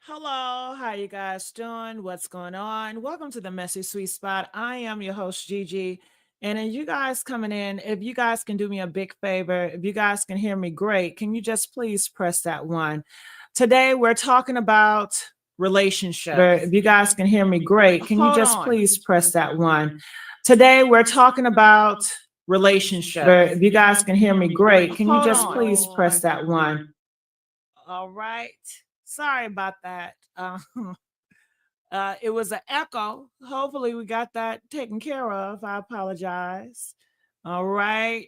Hello, how you guys doing? What's going on? Welcome to the Messy Sweet Spot. I am your host Gigi, and then you guys coming in. If you guys can do me a big favor, if you guys can hear me great, can you just please press that one? Today we're talking about relationships. If you guys can hear me great, can you just please press that one? Today we're talking about relationships. If you guys can hear me great, can you just please press that one? All right. Sorry about that. It was an echo. Hopefully, we got that taken care of. I apologize. All right.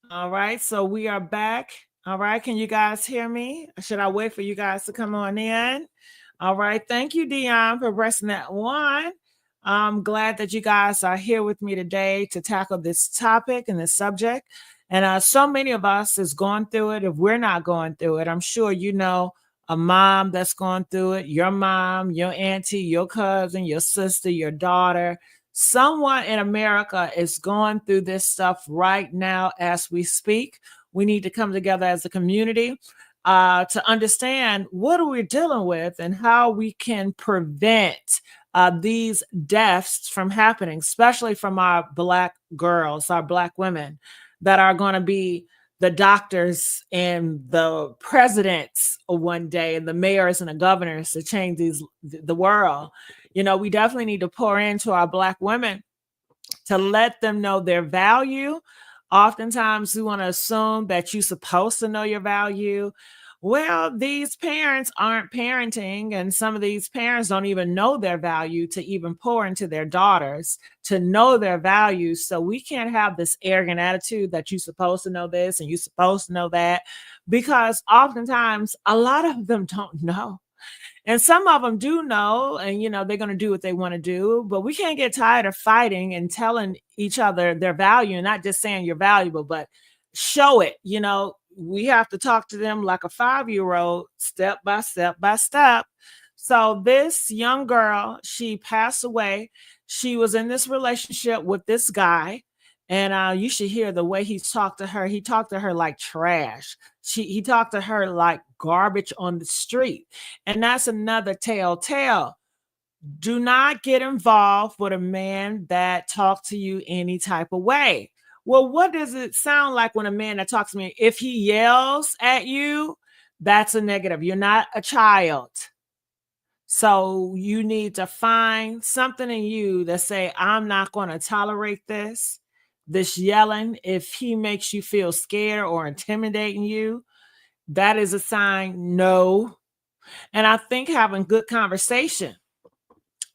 All right. So we are back. All right. Can you guys hear me? Should I wait for you guys to come on in? All right. Thank you, Dion, for pressing that one. I'm glad that you guys are here with me today to tackle this topic and this subject. And so many of us is going through it. If we're not going through it, I'm sure you know a mom that's going through it, your mom, your auntie, your cousin, your sister, your daughter. Someone in America is going through this stuff right now as we speak. We need to come together as a community to understand what are we dealing with and how we can prevent these deaths from happening, especially from our Black girls, our Black women that are going to be the doctors and the presidents one day and the mayors and the governors to change the world. You know, we definitely need to pour into our Black women to let them know their value. Oftentimes we want to assume that you're supposed to know your value. Well, these parents aren't parenting, and some of these parents don't even know their value to even pour into their daughters to know their values. So we can't have this arrogant attitude that you're supposed to know this and you're supposed to know that, because oftentimes a lot of them don't know. And some of them do know, and they're going to do what they want to do. But we can't get tired of fighting and telling each other their value, and not just saying you're valuable, but show it. We have to talk to them like a 5-year-old, step by step by step. So this young girl, she passed away. She was in this relationship with this guy. And you should hear the way he talked to her. He talked to her like trash. He talked to her like garbage on the street. And that's another telltale. Do not get involved with a man that talks to you any type of way. Well, what does it sound like when a man that talks to me, if he yells at you, that's a negative. You're not a child. So you need to find something in you that say, I'm not going to tolerate this yelling. If he makes you feel scared or intimidating you, that is a sign no. And I think having good conversation,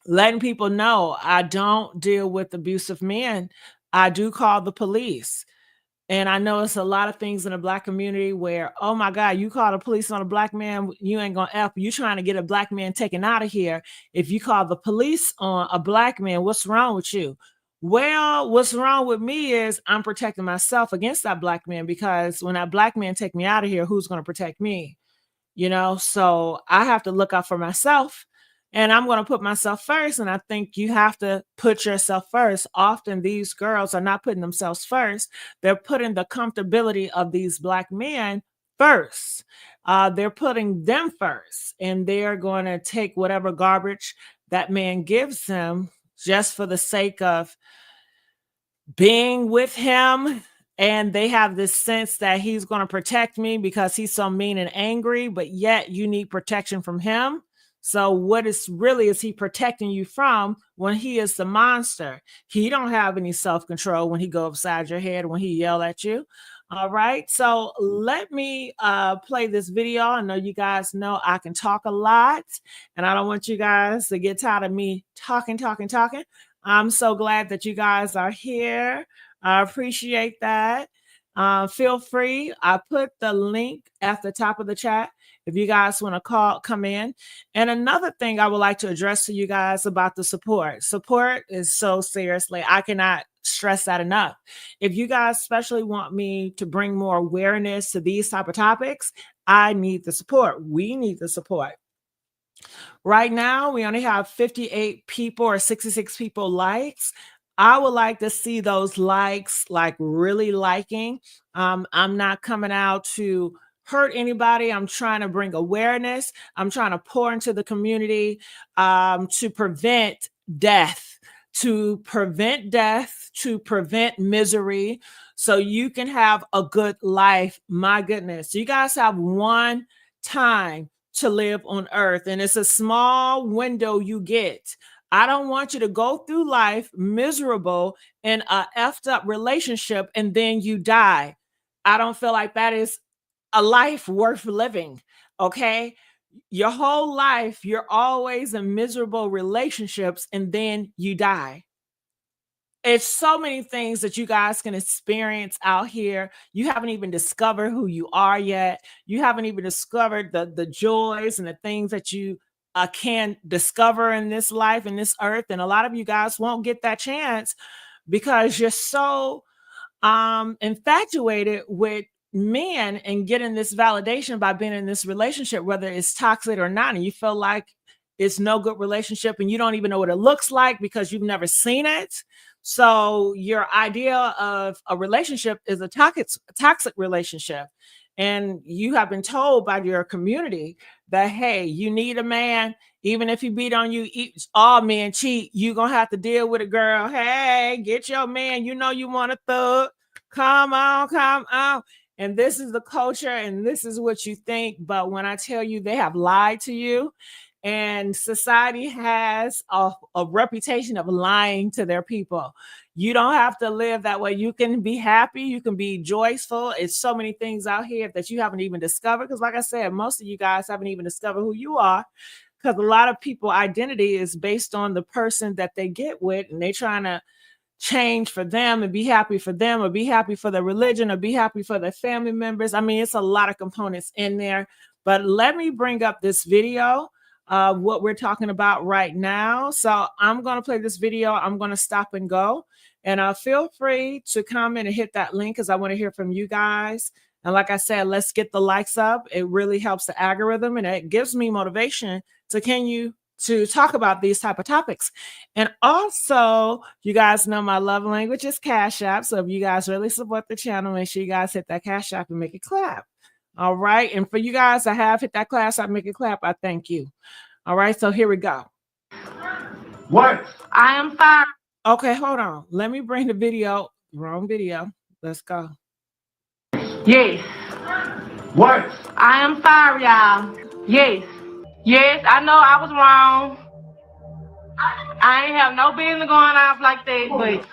letting people know I don't deal with abusive men. I do call the police. And I know it's a lot of things in the Black community where, oh my God, you call the police on a Black man, you ain't gonna F. You trying to get a Black man taken out of here. If you call the police on a Black man, what's wrong with you? Well, what's wrong with me is I'm protecting myself against that Black man, because when that Black man take me out of here, who's gonna protect me? So I have to look out for myself, and I'm going to put myself first. And I think you have to put yourself first. Often these girls are not putting themselves first. They're putting the comfortability of these Black men first. They're putting them first, and they're going to take whatever garbage that man gives them just for the sake of being with him. And they have this sense that he's going to protect me because he's so mean and angry, but yet you need protection from him. So what is he protecting you from when he is the monster? He don't have any self-control when he go upside your head, when he yell at you. All right. So let me play this video. I know you guys know I can talk a lot, and I don't want you guys to get tired of me talking. I'm so glad that you guys are here. I appreciate that. Feel free. I put the link at the top of the chat if you guys want to come in. And another thing I would like to address to you guys about the support. Support is so seriously, I cannot stress that enough. If you guys especially want me to bring more awareness to these type of topics, I need the support. We need the support. Right now, we only have 58 people or 66 people likes. I would like to see those likes, like really liking. I'm not coming out to hurt anybody. I'm trying to bring awareness. I'm trying to pour into the community to prevent death, to prevent misery, so you can have a good life. My goodness, you guys have one time to live on earth, and it's a small window you get. I don't want you to go through life miserable in a effed up relationship and then you die. I don't feel like that is a life worth living. Okay. Your whole life, you're always in miserable relationships and then you die. It's so many things that you guys can experience out here. You haven't even discovered who you are yet. You haven't even discovered the joys and the things that you can discover in this life, in this earth. And a lot of you guys won't get that chance because you're so infatuated with men and getting this validation by being in this relationship, whether it's toxic or not. And you feel like it's no good relationship and you don't even know what it looks like because you've never seen it. So your idea of a relationship is a toxic relationship. And you have been told by your community that, hey, you need a man. Even if he beat on you, all men cheat. You're going to have to deal with a girl. Hey, get your man. You know you want a thug. Come on, come on. And this is the culture and this is what you think. But when I tell you they have lied to you, and society has a reputation of lying to their people. You don't have to live that way. You can be happy. You can be joyful. It's so many things out here that you haven't even discovered. Because like I said, most of you guys haven't even discovered who you are. Because a lot of people identity is based on the person that they get with. And they're trying to change for them and be happy for them, or be happy for their religion, or be happy for their family members. I mean, it's a lot of components in there. But let me bring up this video. What we're talking about right now. So I'm going to play this video. I'm going to stop and go. And feel free to comment and hit that link because I want to hear from you guys. And like I said, let's get the likes up. It really helps the algorithm and it gives me motivation to continue to talk about these type of topics. And also, you guys know my love language is Cash App. So if you guys really support the channel, make sure you guys hit that Cash App and make it clap. All right. And for you guys that have hit that Cash App, make it clap, I thank you. All right. So here we go. What? I am fine. Okay, hold on. Let me bring the video. Wrong video. Let's go. Yes. What? I am sorry, y'all. Yes. Yes, I know I was wrong. I ain't have no business going off like that, but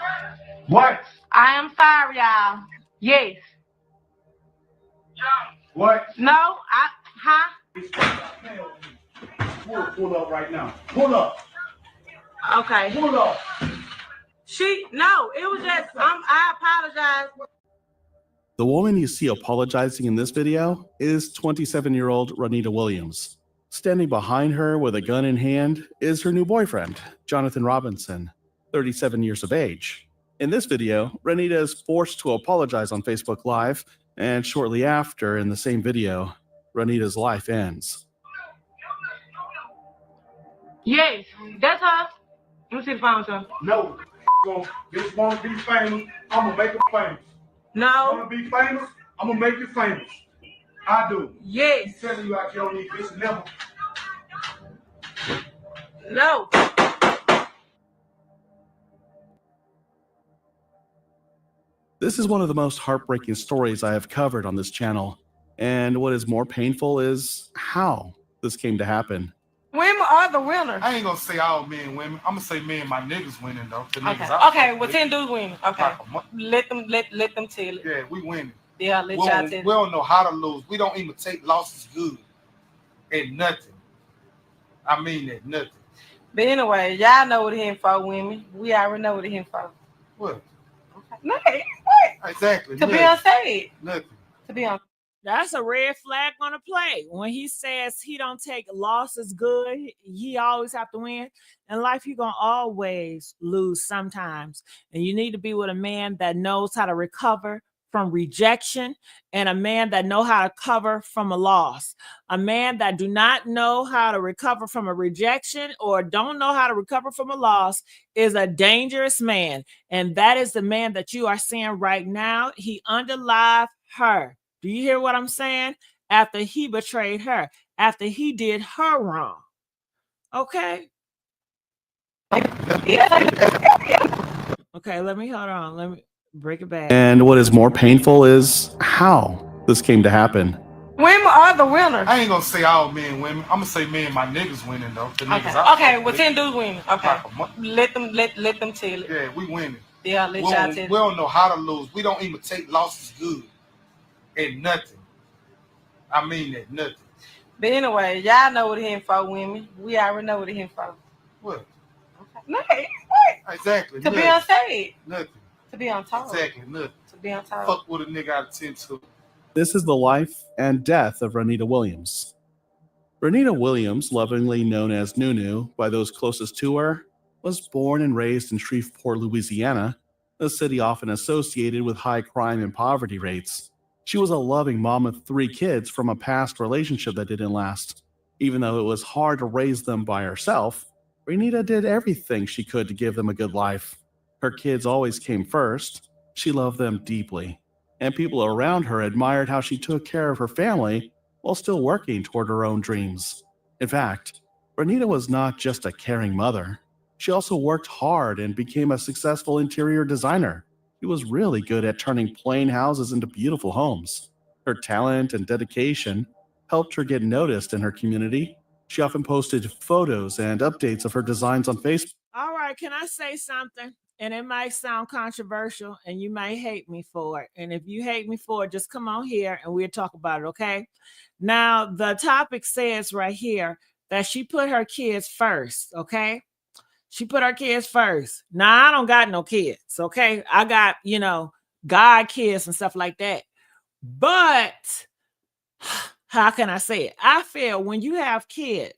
What? I am sorry, y'all. Yes. What? No, huh? Pull up right now. Pull up. Okay. Pull up. No, it was just, I apologize. The woman you see apologizing in this video is 27-year-old Renita Williams. Standing behind her with a gun in hand is her new boyfriend, Jonathan Robinson, 37 years of age. In this video, Renita is forced to apologize on Facebook Live, and shortly after, in the same video, Renita's life ends. Yes, that's her. Let me see the phone, sir. No. Just want to be famous. I'm going to make it famous. No. Want to be famous? I'm going to make you famous. I do. Yes. I'm telling you I don't need this never. No. This is one of the most heartbreaking stories I have covered on this channel, and what is more painful is how this came to happen. Women are the winners. I ain't going to say all men women. I'm going to say me and my niggas winning, though. Okay, well, 10 dudes winning. Okay. Let them tell it. Yeah, we winning. Yeah, let y'all tell it. We don't know how to lose. We don't even take losses good at nothing. I mean at nothing. But anyway, y'all know what him for, women. We already know what him for. What? Okay. No, what? Exactly. To be unsaid. Nothing. To be on. That's a red flag on a play. When he says he don't take losses good, he always have to win. In life, you're going to always lose sometimes. And you need to be with a man that knows how to recover from rejection, and a man that know how to cover from a loss. A man that do not know how to recover from a rejection or don't know how to recover from a loss is a dangerous man. And that is the man that you are seeing right now. He underlied her. Do you hear what I'm saying? after he betrayed her, after he did her wrong. Okay? Okay, let me hold on. Let me break it back. And what is more painful is how this came to happen. Women are the winners. I ain't gonna say all men women. I'm gonna say me and my niggas winning though. The niggas Okay, well 10 dudes winning. Okay. Let them tell it. Yeah, we winning. Yeah, let y'all tell it. We don't know how to lose. We don't even take losses good and nothing. I mean that, nothing. But anyway, y'all know what it here for, women. We already know what it here for. What? Okay. Nothing. What? Exactly. To be on stage. Nothing. To be on top. Exactly, nothing. To be on top. Fuck with a nigga out of 10 to. This is the life and death of Renita Williams. Renita Williams, lovingly known as Nunu by those closest to her, was born and raised in Shreveport, Louisiana, a city often associated with high crime and poverty rates. She was a loving mom of 3 kids from a past relationship that didn't last. Even though it was hard to raise them by herself, Renita did everything she could to give them a good life. Her kids always came first. She loved them deeply, and people around her admired how she took care of her family while still working toward her own dreams. In fact, Renita was not just a caring mother. She also worked hard and became a successful interior designer. She was really good at turning plain houses into beautiful homes. Her talent and dedication helped her get noticed in her community. She often posted photos and updates of her designs on Facebook. All right, can I say something? And it might sound controversial and you might hate me for it. And if you hate me for it, just come on here and we'll talk about it, okay? Now, the topic says right here that she put her kids first, okay? She put her kids first. Now, I don't got no kids, okay? I got, God kids and stuff like that. But how can I say it? I feel when you have kids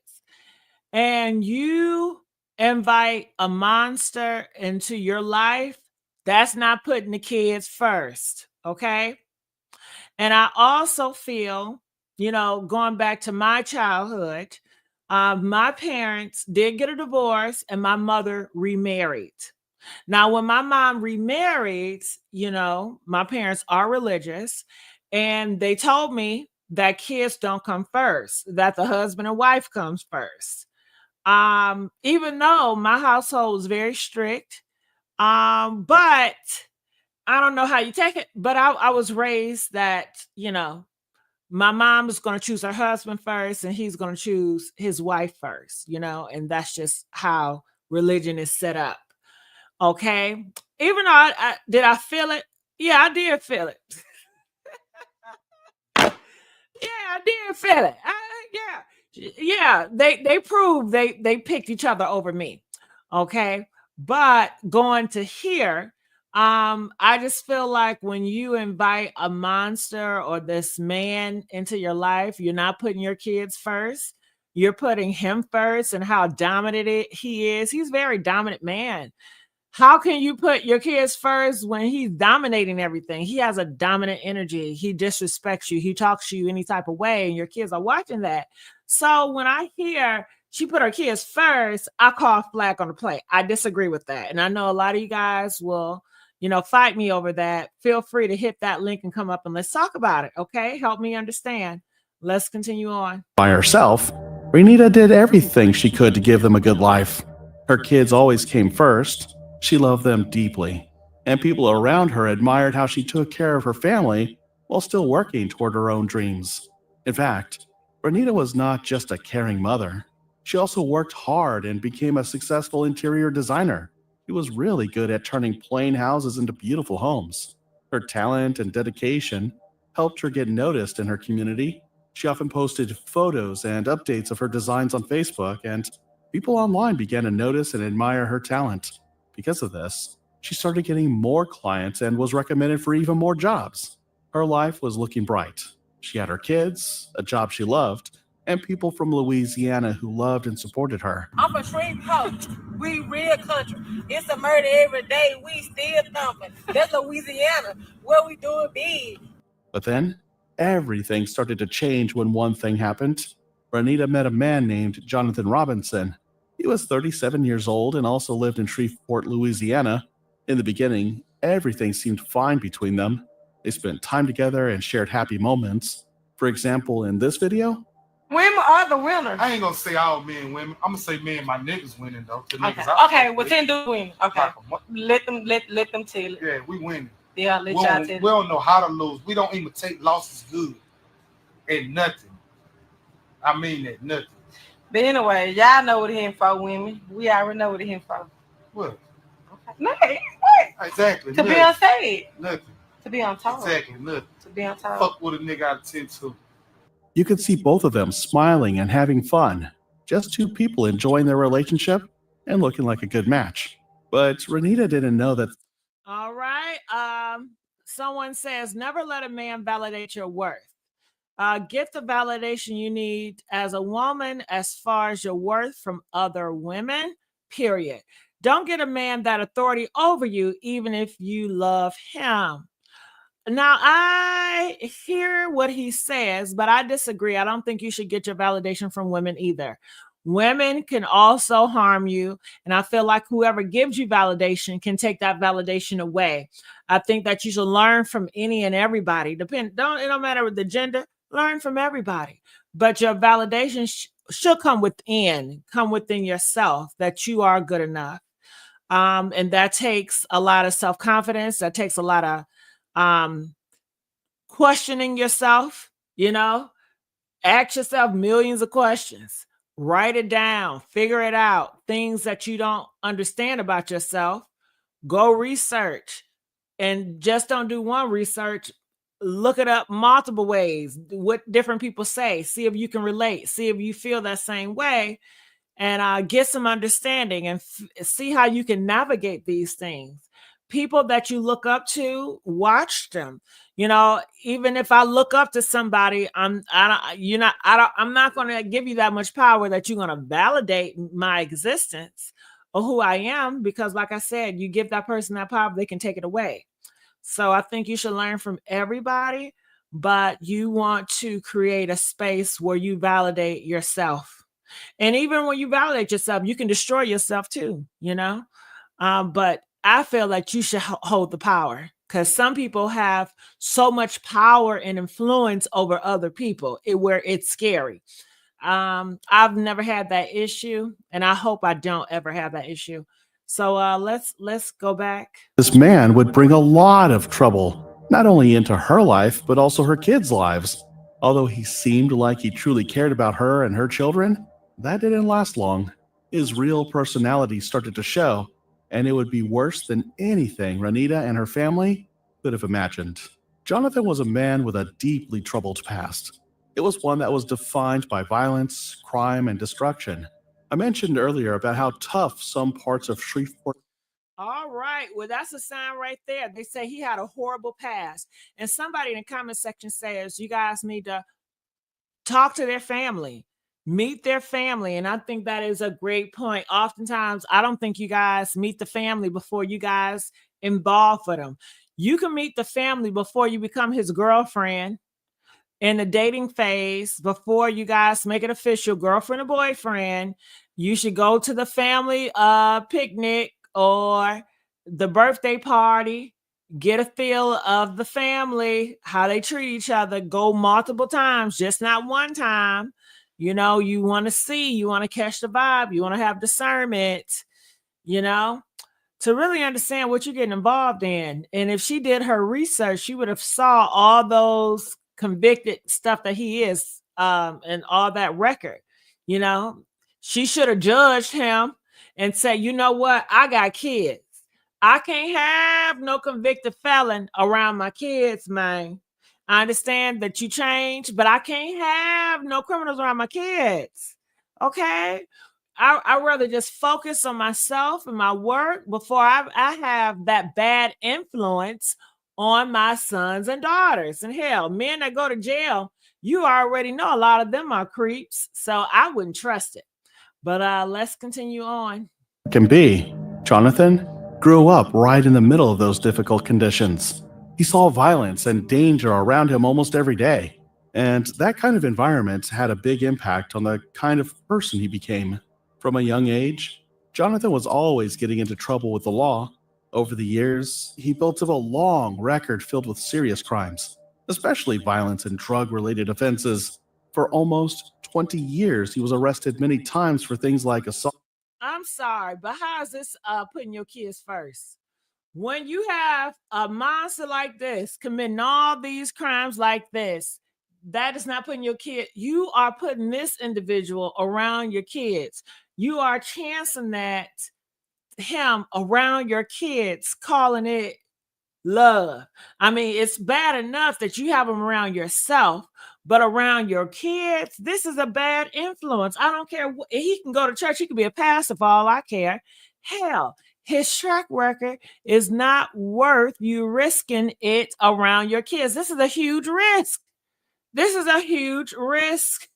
and you invite a monster into your life, that's not putting the kids first, okay? And I also feel, going back to my childhood, my parents did get a divorce and my mother remarried. Now, when my mom remarried, my parents are religious and they told me that kids don't come first, that the husband and wife comes first. Even though my household was very strict, but I don't know how you take it, but I was raised that, my mom is going to choose her husband first and he's going to choose his wife first, and that's just how religion is set up. Okay. Even though did I feel it? Yeah, I did feel it. Yeah, I did feel it. Yeah, they proved they picked each other over me. Okay. But going to here, I just feel like when you invite a monster or this man into your life, you're not putting your kids first. You're putting him first and how dominant he is. He's a very dominant man. How can you put your kids first when he's dominating everything? He has a dominant energy. He disrespects you. He talks to you any type of way, and your kids are watching that. So when I hear she put her kids first, I call flag on the play. I disagree with that. And I know a lot of you guys will, fight me over that. Feel free to hit that link and come up and let's talk about it. Okay. Help me understand. Let's continue on. By herself, Renita did everything she could to give them a good life. Her kids always came first. She loved them deeply, and people around her admired how she took care of her family while still working toward her own dreams. In fact, Renita was not just a caring mother. She also worked hard and became a successful interior designer. She was really good at turning plain houses into beautiful homes. Her talent and dedication helped her get noticed in her community. She often posted photos and updates of her designs on Facebook, and people online began to notice and admire her talent. Because of this, she started getting more clients and was recommended for even more jobs. Her life was looking bright. She had her kids, a job she loved, and people from Louisiana who loved and supported her. I'm from Shreveport. We real country. It's a murder every day. We still thumping. That's Louisiana. What we doing big. But then, everything started to change when one thing happened. Renita met a man named Jonathan Robinson. He was 37 years old and also lived in Shreveport, Louisiana. In the beginning, everything seemed fine between them. They spent time together and shared happy moments. For example, in this video, Women are the winners. I ain't gonna say all men women. I'm gonna say me and my niggas winning though. The Okay, niggas I okay, fuck well, with, 10 do win. Okay, like a mu- let them tell it. yeah, we winning. Yeah, let We y'all don't, tell we it. don't know how to lose. We don't even take losses good and nothing. I mean that nothing. But anyway, y'all know what it here for, women. We already know what it here for. What? Okay. Nothing. What? Exactly. To nothing. be unsaid. Nothing. To be untold. Exactly. Nothing. To be untold. Fuck with a nigga out of 10 to. you could see both of them smiling and having fun. Just two people enjoying their relationship and looking like a good match. But Renita didn't know that. All right. Someone says, never let a man validate your worth. Get the validation you need as a woman as far as your worth from other women, period. Don't get a man that authority over you, even if you love him. Now, I hear what he says, but I disagree. I don't think you should get your validation from women either. Women can also harm you. And I feel like whoever gives you validation can take that validation away. I think that you should learn from any and everybody. It don't matter with the gender, learn from everybody. But your validation should come within yourself, that you are good enough. And that takes a lot of self-confidence. That takes a lot of questioning yourself. Ask yourself millions of questions, write it down, figure it out, things that you don't understand about yourself. Go research, and just don't do one research. Look it up multiple ways, what different people say, see if you can relate, see if you feel that same way, and get some understanding and see how you can navigate these things. People that you look up to, watch them. Even if I look up to somebody, I'm not going to give you that much power that you're going to validate my existence or who I am, because like I said, you give that person that power, they can take it away. So I think you should learn from everybody, but you want to create a space where you validate yourself. And even when you validate yourself, you can destroy yourself too, but I feel like you should hold the power, because some people have so much power and influence over other people where it's scary. I've never had that issue, and I hope I don't ever have that issue. So let's go back. This man would bring a lot of trouble, not only into her life, but also her kids' lives. Although he seemed like he truly cared about her and her children, that didn't last long. His real personality started to show, and it would be worse than anything Renita and her family could have imagined. Jonathan was a man with a deeply troubled past. It was one that was defined by violence, crime, and destruction. I mentioned earlier about how tough some parts of Shreveport. All right. Well, that's a sign right there. They say he had a horrible past. And somebody in the comment section says you guys need to talk to their family, meet their family. And I think that is a great point. Oftentimes, I don't think you guys meet the family before you guys involve for them. You can meet the family before you become his girlfriend in the dating phase, before you guys make it official, girlfriend or boyfriend. You should go to the family picnic or the birthday party, get a feel of the family, how they treat each other, go multiple times, just not one time. You want to see, you want to catch the vibe, you want to have discernment, to really understand what you're getting involved in. And if she did her research, she would have saw all those convicted stuff that he is, and all that record. She should have judged him and said, you know what, I got kids, I can't have no convicted felon around my kids, man. I understand that you changed, but I can't have no criminals around my kids. Okay. I'd rather just focus on myself and my work before I have that bad influence on my sons and daughters. And hell, men that go to jail, you already know a lot of them are creeps. So I wouldn't trust it. But let's continue on. Can be. Jonathan grew up right in the middle of those difficult conditions. He saw violence and danger around him almost every day. And that kind of environment had a big impact on the kind of person he became. From a young age, Jonathan was always getting into trouble with the law. Over the years, he built up a long record filled with serious crimes. especially violence and drug-related offenses. For almost 20 years, he was arrested many times for things like assault. I'm sorry, but how is this putting your kids first? When you have a monster like this committing all these crimes like this, that is not putting your kid. You are putting this individual around your kids. You are chancing that him around your kids, calling it love. I mean, it's bad enough that you have them around yourself, but around your kids, this is a bad influence. I don't care. He can go to church. He can be a pastor for all I care. Hell, his track record is not worth you risking it around your kids. This is a huge risk. This is a huge risk.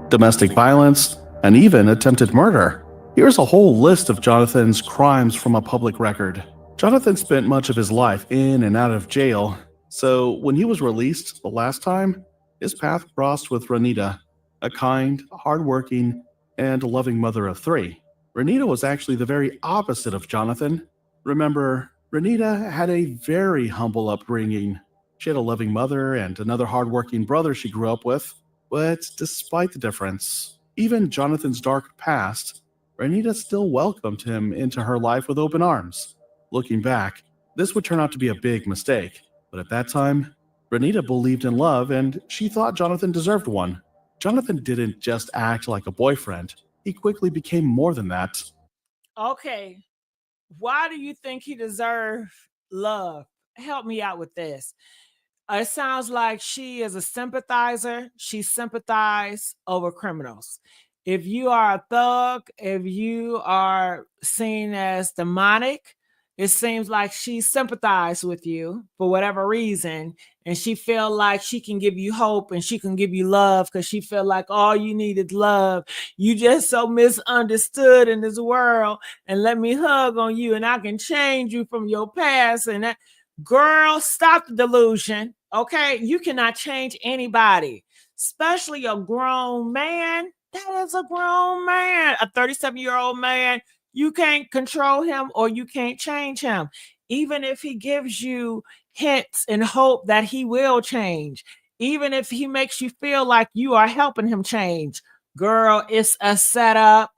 Domestic violence, and even attempted murder. Here's a whole list of Jonathan's crimes from a public record. Jonathan spent much of his life in and out of jail, so when he was released the last time, his path crossed with Renita, a kind, hardworking, and loving mother of 3. Renita was actually the very opposite of Jonathan. Remember, Renita had a very humble upbringing. She had a loving mother and another hardworking brother she grew up with. But despite the difference, even Jonathan's dark past, Renita still welcomed him into her life with open arms. Looking back, this would turn out to be a big mistake, but at that time, Renita believed in love and she thought Jonathan deserved one. Jonathan didn't just act like a boyfriend, he quickly became more than that. Okay, why do you think he deserved love? Help me out with this. It sounds like she is a sympathizer. She sympathizes over criminals. If you are a thug, if you are seen as demonic, it seems like she sympathized with you for whatever reason, and she feel like she can give you hope and she can give you love because she feel like all you need is love. You just so misunderstood in this world, and let me hug on you and I can change you from your past. And that, girl, stop the delusion. Okay, you cannot change anybody, especially a grown man. That is a grown man, a 37-year-old man. You can't control him or you can't change him. Even if he gives you hints and hope that he will change, even if he makes you feel like you are helping him change, girl, it's a setup.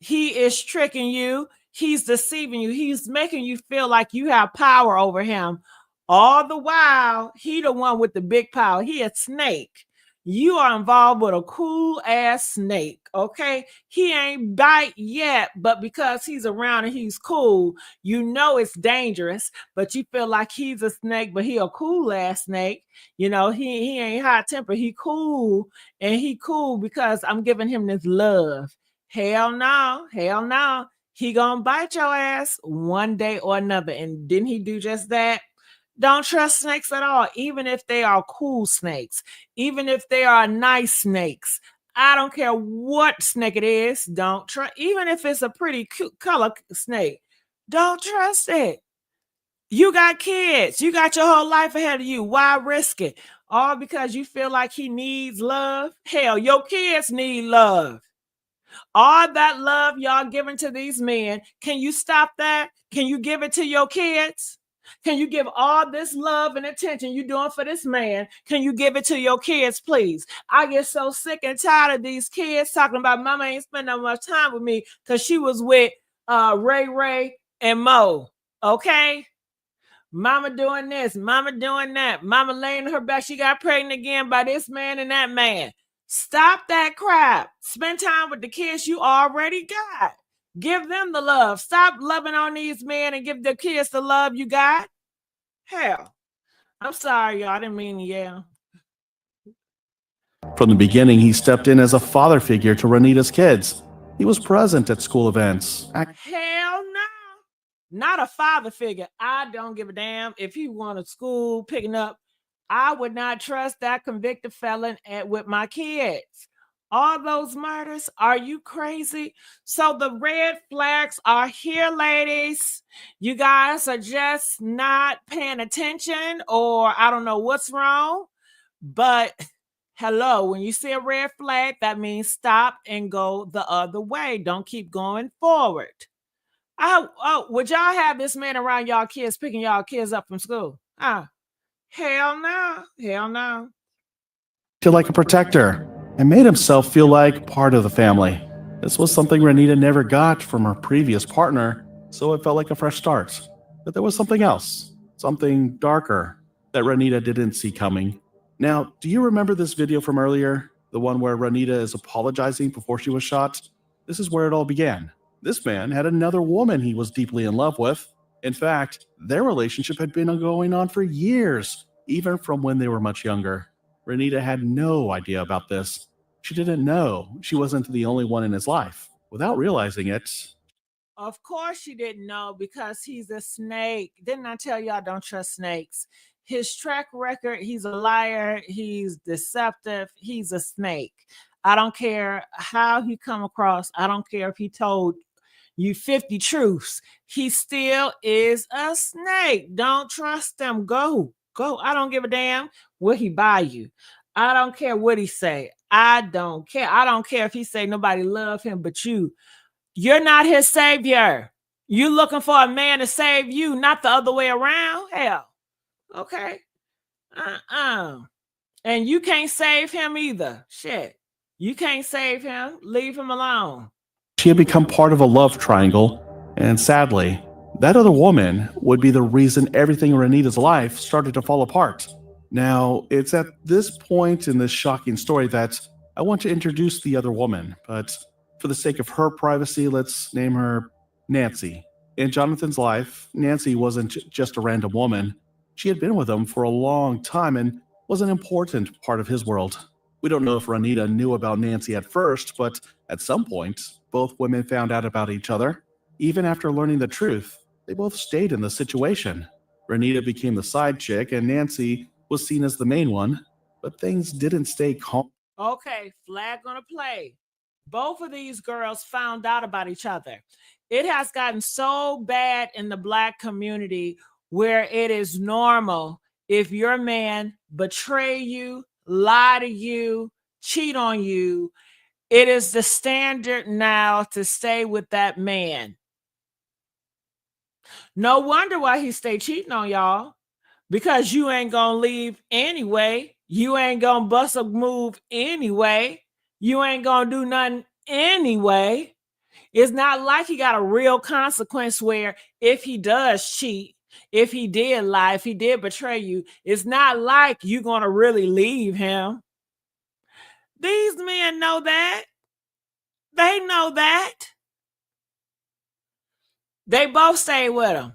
He is tricking you. He's deceiving you. He's making you feel like you have power over him. All the while, he the one with the big power. He a snake. You are involved with a cool ass snake, okay? He ain't bite yet, but because he's around and he's cool, you know it's dangerous, but you feel like he's a snake, but he a cool ass snake. You know, he ain't hot tempered. He cool, and he cool because I'm giving him this love. Hell no, hell no. He gonna bite your ass one day or another. And didn't he do just that? Don't trust snakes at all, even if they are cool snakes, even if they are nice snakes. I don't care what snake it is. Don't trust, even if it's a pretty cute color snake. Don't trust it. You got kids. You got your whole life ahead of you. Why risk it? All because you feel like he needs love? Hell, your kids need love. All that love y'all giving to these men, can you stop that? Can you give it to your kids? Can you give all this love and attention you're doing for this man? Can you give it to your kids, please? I get so sick and tired of these kids talking about mama ain't spending that much time with me because she was with Ray and Mo. Okay? Mama doing this, mama doing that, mama laying her back. She got pregnant again by this man and that man. Stop that crap. Spend time with the kids you already got. Give them the love. Stop loving on these men and give the kids the love you got. Hell, I'm sorry, y'all. I didn't mean to yell. From the beginning, he stepped in as a father figure to Renita's kids. He was present at school events. Hell no. Not a father figure. I don't give a damn if he went to school picking up. I would not trust that convicted felon with my kids. All those murders, are you crazy? So the red flags are here, ladies. You guys are just not paying attention, or I don't know what's wrong. But hello, when you see a red flag, that means stop and go the other way. Don't keep going forward. Would y'all have this man around y'all kids picking y'all kids up from school? Hell no. Hell no. To like a protector and made himself feel like part of the family. This was something Renita never got from her previous partner, so it felt like a fresh start. But there was something else, something darker, that Renita didn't see coming. Now, do you remember this video from earlier? The one where Renita is apologizing before she was shot? This is where it all began. This man had another woman he was deeply in love with. In fact, their relationship had been going on for years, even from when they were much younger. Renita had no idea about this. She didn't know she wasn't the only one in his life. Without realizing it, Of course she didn't know, because he's a snake. Didn't I tell y'all don't trust snakes? His track record, he's a liar, he's deceptive, he's a snake. I don't care how he come across. I don't care if he told you 50 truths. He still is a snake. Don't trust him. Go. I don't give a damn what he buy you. I don't care what he say. I don't care. I don't care if he say nobody love him but you. You're not his savior. You looking for a man to save you, not the other way around. Hell. Okay. And you can't save him either. Shit. You can't save him. Leave him alone. she had become part of a love triangle, and sadly, that other woman would be the reason everything in Renita's life started to fall apart. Now, it's at this point in this shocking story that I want to introduce the other woman, but for the sake of her privacy, let's name her Nancy. In Jonathan's life, Nancy wasn't just a random woman. She had been with him for a long time and was an important part of his world. We don't know if Renita knew about Nancy at first, but at some point, both women found out about each other. Even after learning the truth, they both stayed in the situation. Renita became the side chick and Nancy was seen as the main one, but things didn't stay calm. Okay, flag gonna play. Both of these girls found out about each other. It has gotten so bad in the Black community where it is normal if your man betray you, lie to you, cheat on you. It is the standard now to stay with that man. No wonder why he stay cheating on y'all, because you ain't gonna leave anyway. You ain't gonna bust a move anyway. You ain't gonna do nothing anyway. It's not like he got a real consequence where if he does cheat, if he did lie, if he did betray you, it's not like you're gonna really leave him. These men know that. They know that. They both stay with him.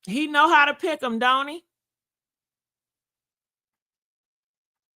He know how to pick them, don't he?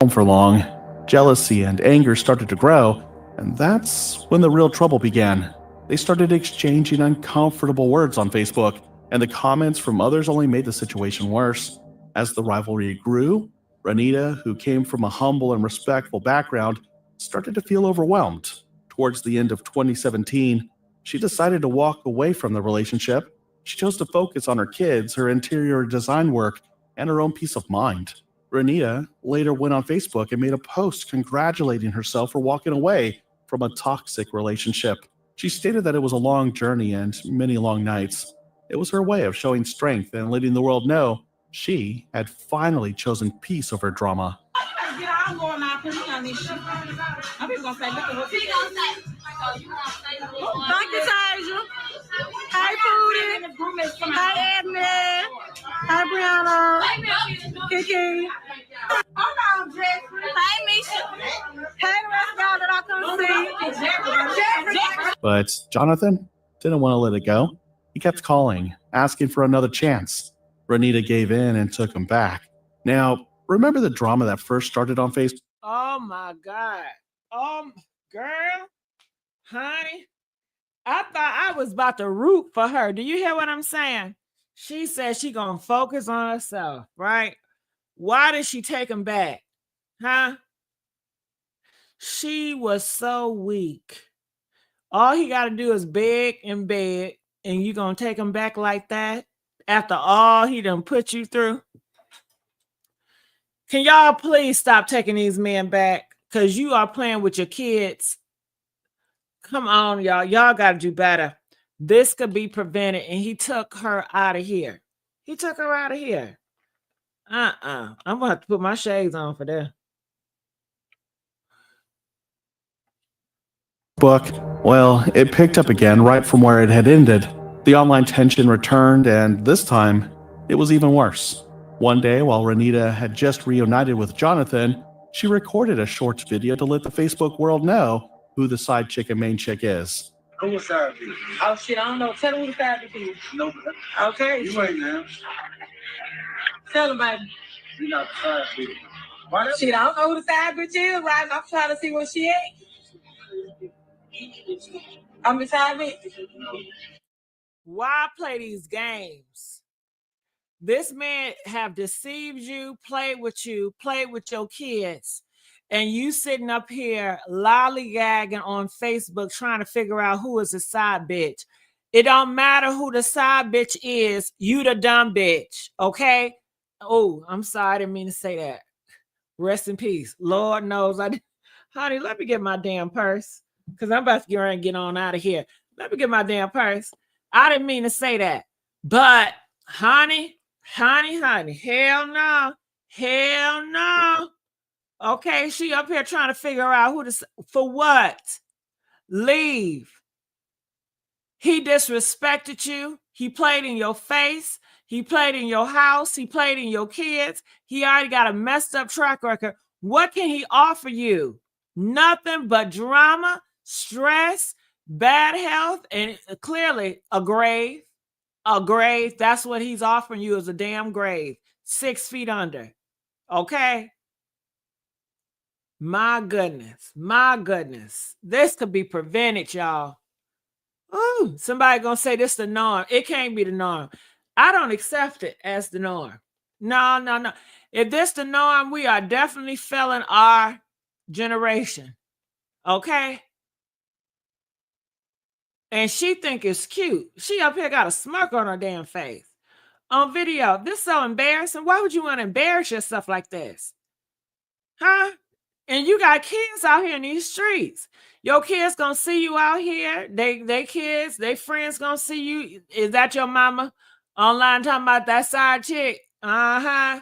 For long, jealousy and anger started to grow, and that's when the real trouble began. They started exchanging uncomfortable words on Facebook, and the comments from others only made the situation worse. As the rivalry grew, Renita, who came from a humble and respectful background, started to feel overwhelmed. Towards the end of 2017, she decided to walk away from the relationship. She chose to focus on her kids, her interior design work, and her own peace of mind. Renita later went on Facebook and made a post congratulating herself for walking away from a toxic relationship. She stated that it was a long journey and many long nights. It was her way of showing strength and letting the world know she had finally chosen peace over drama. Thank you, Tasia. Hi, Foodie. Hi, Edna. Hi, Brianna. Kiki. Hold on, Jeffrey. Hi, Misha. Hey, the rest of y'all that I couldn't see. But Jonathan didn't want to let it go. He kept calling, asking for another chance. Renita gave in and took him back. Now, remember the drama that first started on Facebook? Oh my God. Girl, honey, I thought I was about to root for her. Do you hear what I'm saying? She said she gonna focus on herself, right? Why did she take him back? Huh? She was so weak. All he got to do is beg and beg, and you gonna take him back like that after all he done put you through? Can y'all please stop taking these men back? Because you are playing with your kids. Come on, y'all. Y'all got to do better. This could be prevented, and he took her out of here. He took her out of here. I'm gonna have to put my shades on for that. Book, well, it picked up again right from where it had ended. The online tension returned, and this time, it was even worse. One day, while Renita had just reunited with Jonathan, she recorded a short video to let the Facebook world know who the side chick and main chick is. Who was side bitch? Oh shit, I don't know. Tell him who the side bitch is. No. Okay. You ain't now. Tell him, baby. You not the side bitch. Why shit, I don't know who the side bitch is, right? I'm trying to see what she is. I'm the side bitch. Why play these games? This man have deceived you, played with your kids, and you sitting up here lollygagging on Facebook trying to figure out who is the side bitch. It don't matter who the side bitch is, you the dumb bitch, okay? Oh, I'm sorry, I didn't mean to say that. Rest in peace. Lord knows I did. Honey, let me get my damn purse, because I'm about to get ready and get on out of here. Let me get my damn purse. I didn't mean to say that. But, honey, hell no. Hell no. Okay, she up here trying to figure out who to, for what? Leave. He disrespected you. He played in your face. He played in your house. He played in your kids. He already got a messed up track record. What can he offer you? Nothing but drama, stress, bad health, and clearly a grave. A grave. That's what he's offering you, is a damn grave. 6 feet under. Okay? My goodness. My goodness. This could be prevented, y'all. Ooh, somebody gonna say this the norm. It can't be the norm. I don't accept it as the norm. No. If this the norm, we are definitely failing our generation. Okay? And she think it's cute. She up here got a smirk on her damn face. On video. This is so embarrassing. Why would you want to embarrass yourself like this? Huh? And you got kids out here in these streets. Your kids gonna see you out here. They kids, they friends gonna see you. Is that your mama online talking about that side chick? Uh-huh.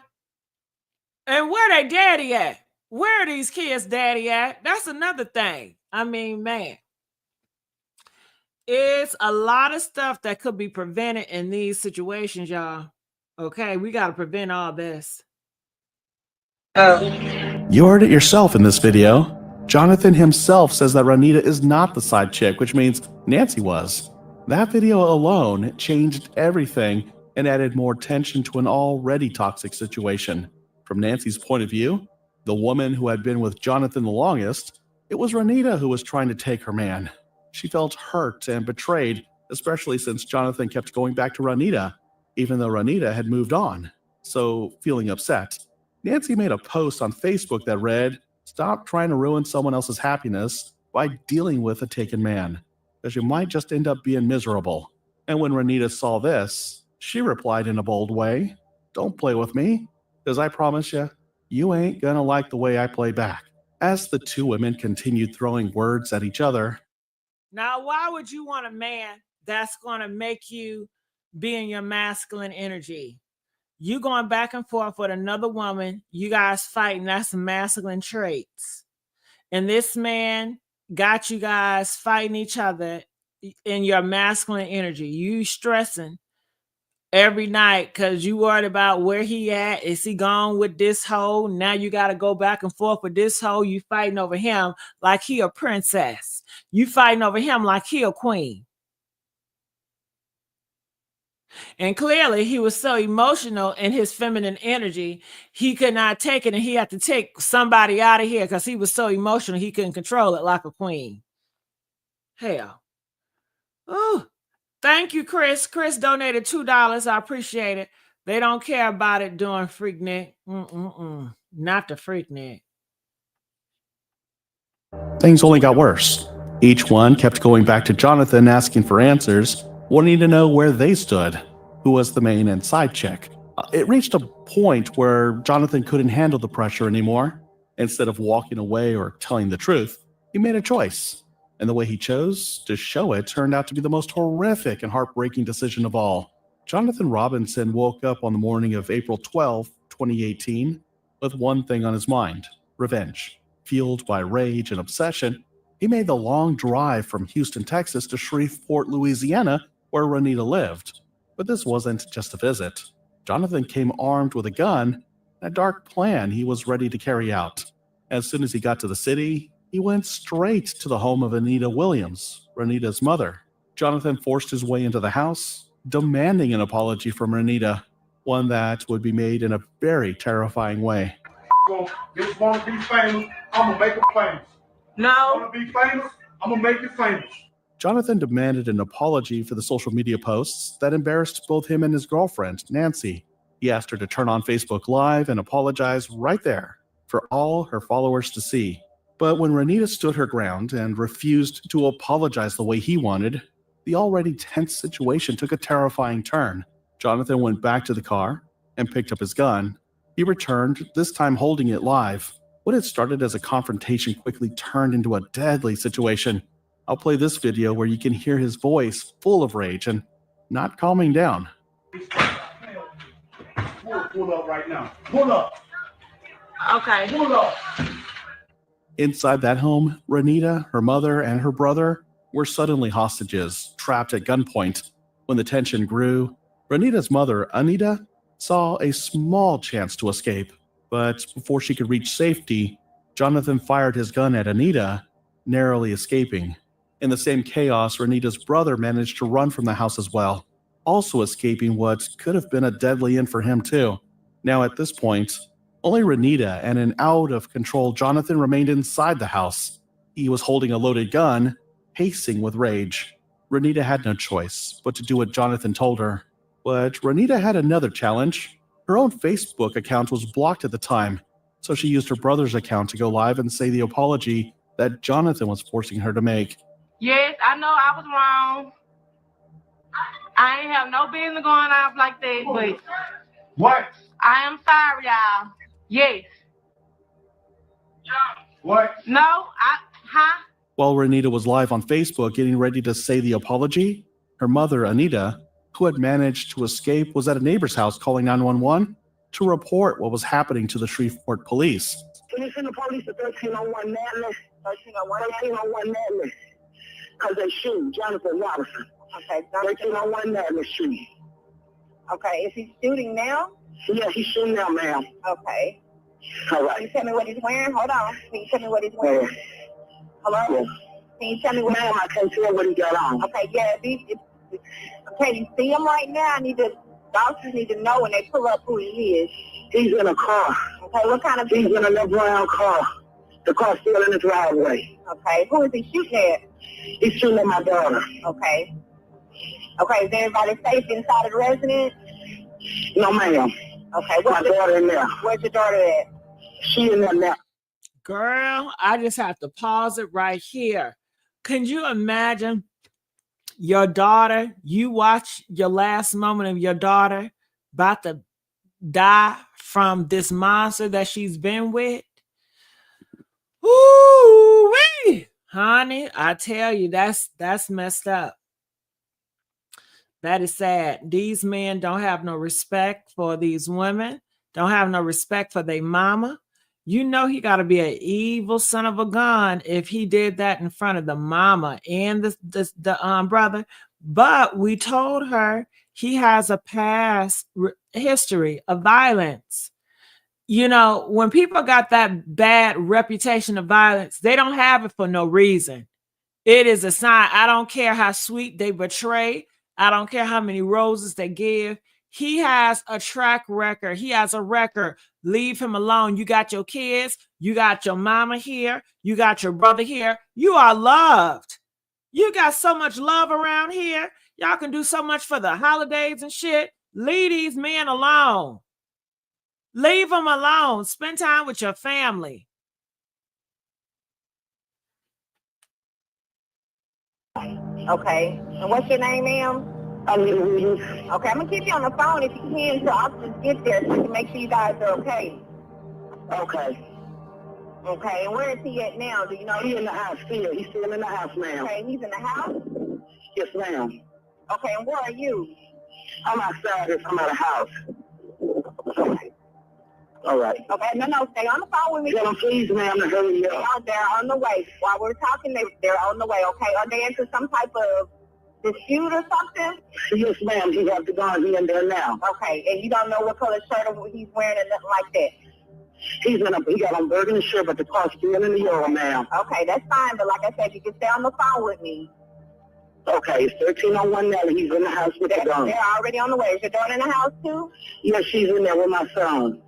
And where they daddy at? Where are these kids daddy at? That's another thing. I mean, man. It's a lot of stuff that could be prevented in these situations, y'all. Okay, we got to prevent all this. You heard it yourself in this video. Jonathan himself says that Renita is not the side chick, which means Nancy was. That video alone changed everything and added more tension to an already toxic situation. From Nancy's point of view, the woman who had been with Jonathan the longest, it was Renita who was trying to take her man. She felt hurt and betrayed, especially since Jonathan kept going back to Renita, even though Renita had moved on. So, feeling upset, Nancy made a post on Facebook that read, "Stop trying to ruin someone else's happiness by dealing with a taken man, because you might just end up being miserable." And when Renita saw this, she replied in a bold way, "Don't play with me, because I promise you, you ain't gonna like the way I play back." As the two women continued throwing words at each other. Now, why would you want a man that's going to make you be in your masculine energy? You going back and forth with another woman, you guys fighting, that's masculine traits. And this man got you guys fighting each other in your masculine energy. You stressing every night because you worried about where he at. Is he gone with this hoe? Now you got to go back and forth with this hoe. You fighting over him like he a princess. You fighting over him like he a queen. And clearly he was so emotional in his feminine energy, he could not take it, and he had to take somebody out of here because he was so emotional he couldn't control it like a queen. Hell. Oh, thank you, Chris. Chris donated $2. I appreciate it. They don't care about it doing Freaknik. Not the Freaknik. Things only got worse. Each one kept going back to Jonathan asking for answers, wanting to know where they stood, who was the main and side chick. It reached a point where Jonathan couldn't handle the pressure anymore. Instead of walking away or telling the truth, he made a choice. And the way he chose to show it turned out to be the most horrific and heartbreaking decision of all. Jonathan Robinson woke up on the morning of April 12, 2018 with one thing on his mind: revenge. Fueled by rage and obsession, he made the long drive from Houston, Texas to Shreveport, Louisiana, where Renita lived. But this wasn't just a visit. Jonathan came armed with a gun and a dark plan he was ready to carry out. As soon as he got to the city, he went straight to the home of Anita Williams, Renita's mother. Jonathan forced his way into the house, demanding an apology from Renita, one that would be made in a very terrifying way. Just want to be famous, I'm going to make it famous. No. Want to be famous, I'm going to make it famous. Jonathan demanded an apology for the social media posts that embarrassed both him and his girlfriend, Nancy. He asked her to turn on Facebook Live and apologize right there for all her followers to see. But when Renita stood her ground and refused to apologize the way he wanted, the already tense situation took a terrifying turn. Jonathan went back to the car and picked up his gun. He returned, this time holding it live. What had started as a confrontation quickly turned into a deadly situation. I'll play this video where you can hear his voice full of rage and not calming down. Pull up right now. Pull up. Okay. Pull up. Inside that home, Renita, her mother, and her brother were suddenly hostages, trapped at gunpoint. When the tension grew, Renita's mother, Anita, saw a small chance to escape. But before she could reach safety, Jonathan fired his gun at Anita, narrowly escaping. In the same chaos, Renita's brother managed to run from the house as well, also escaping what could have been a deadly end for him too. Now at this point, only Renita and an out-of-control Jonathan remained inside the house. He was holding a loaded gun, pacing with rage. Renita had no choice but to do what Jonathan told her. But Renita had another challenge. Her own Facebook account was blocked at the time, so she used her brother's account to go live and say the apology that Jonathan was forcing her to make. Yes, I know I was wrong. I ain't have no business going off like that, but What? I am sorry, y'all. Yes. What? No, While Renita was live on Facebook getting ready to say the apology, her mother, Anita, who had managed to escape, was at a neighbor's house calling 911 to report what was happening to the Shreveport police. Can you send the police to 1301 Natlis? 1301 Natlis. Because they shoot Jonathan Robinson. Okay. 1301 Natlis Street. Okay, is he shooting now? Yeah, he's shooting now, ma'am. Okay. All Can right. you tell me what he's wearing? Hold on. Can you tell me what he's wearing? Hello? Yeah. Can you tell me what? Ma'am, I can't tell what he got on. Okay, yeah. Can you see him right now? Doctors need to know when they pull up who he is. He's in a car. Okay, what kind of? He's in a little brown car. The car's still in the driveway. Okay, who is he shooting at? He's shooting at my daughter. Okay. Okay, is everybody safe inside of the residence? No, ma'am. Okay, My daughter in there. where's your daughter at? She in there now. Girl, I just have to pause it right here. Can you imagine your daughter? You watch your last moment of your daughter about to die from this monster that she's been with? Ooh-wee! Honey, I tell you, that's messed up. That is sad. These men don't have no respect for these women, don't have no respect for their mama. You know he got to be an evil son of a gun if he did that in front of the mama and the brother. But we told her he has a past history of violence. You know, when people got that bad reputation of violence, they don't have it for no reason. It is a sign. I don't care how sweet they betray. I don't care how many roses they give. He has a track record. He has a record. Leave him alone. You got your kids. You got your mama here. You got your brother here. You are loved. You got so much love around here. Y'all can do so much for the holidays and shit. Leave these men alone. Leave them alone. Spend time with your family. Okay. And what's your name, ma'am? Okay, I'm gonna keep you on the phone if you can, so I'll just get there so I can make sure you guys are okay. Okay. Okay, and where is he at now? Do you know? He's in the house still. He's still in the house, ma'am. Okay, he's in the house? Yes, ma'am. Okay, and where are you? I'm outside. I'm at a house. Okay. All right. Okay, no, stay on the phone with me. Tell them, please, ma'am, to hurry up. They're on the way. While we're talking, they're on the way, okay? Are they into some type of dispute or something? Yes, ma'am. He has to go and be in there now. Okay, and you don't know what color shirt he's wearing and nothing like that? He got on burgundy shirt, but the car's still in the yellow, ma'am. Okay, that's fine, but like I said, you can stay on the phone with me. Okay, it's 1301 Nelly. He's in the house with the gun. They're already on the way. Is your daughter in the house too? Yes, she's in there with my son.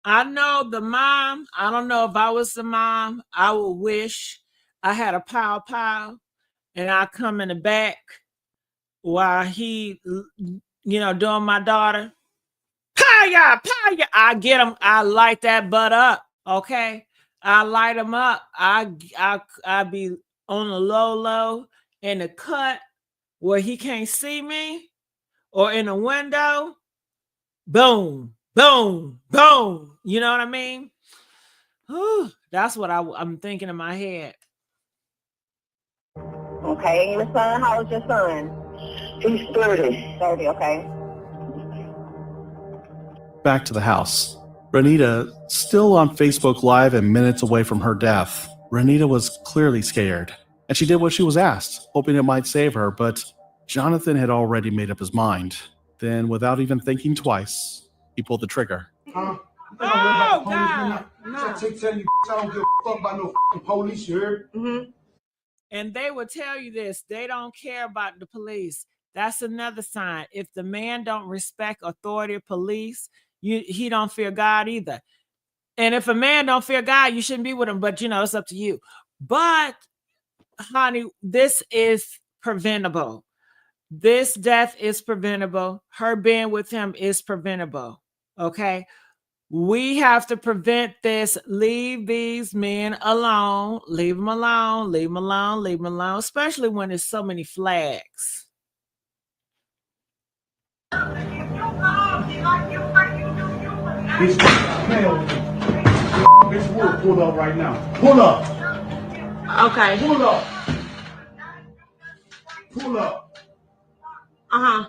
I know the mom. I don't know if I was the mom. I would wish I had a pow and I come in the back while he, doing my daughter. Pow! I get him. I light that butt up. Okay. I light him up. I be on the low in the cut where he can't see me or in the window. Boom, boom, boom. You know what I mean? Whew, that's what I'm thinking in my head. Okay, and your son, how old is your son? He's 30. 30, okay. Back to the house. Renita, still on Facebook Live and minutes away from her death. Renita was clearly scared, and she did what she was asked, hoping it might save her, but Jonathan had already made up his mind. Then, without even thinking twice, he pulled the trigger. Huh? Oh, God. I tell you, I don't give a fuck about no police, you heard? Mm-hmm. And they will tell you this. They don't care about the police. That's another sign. If the man don't respect authority of police, he don't fear God either. And if a man don't fear God, you shouldn't be with him. But, it's up to you. But, honey, this is preventable. This death is preventable. Her being with him is preventable. Okay? We have to prevent this. Leave these men alone. Leave them alone. Leave them alone. Leave them alone. Especially when there's so many flags. This wood pull up right now. Pull up. Okay. Pull up. Pull up. Uh-huh.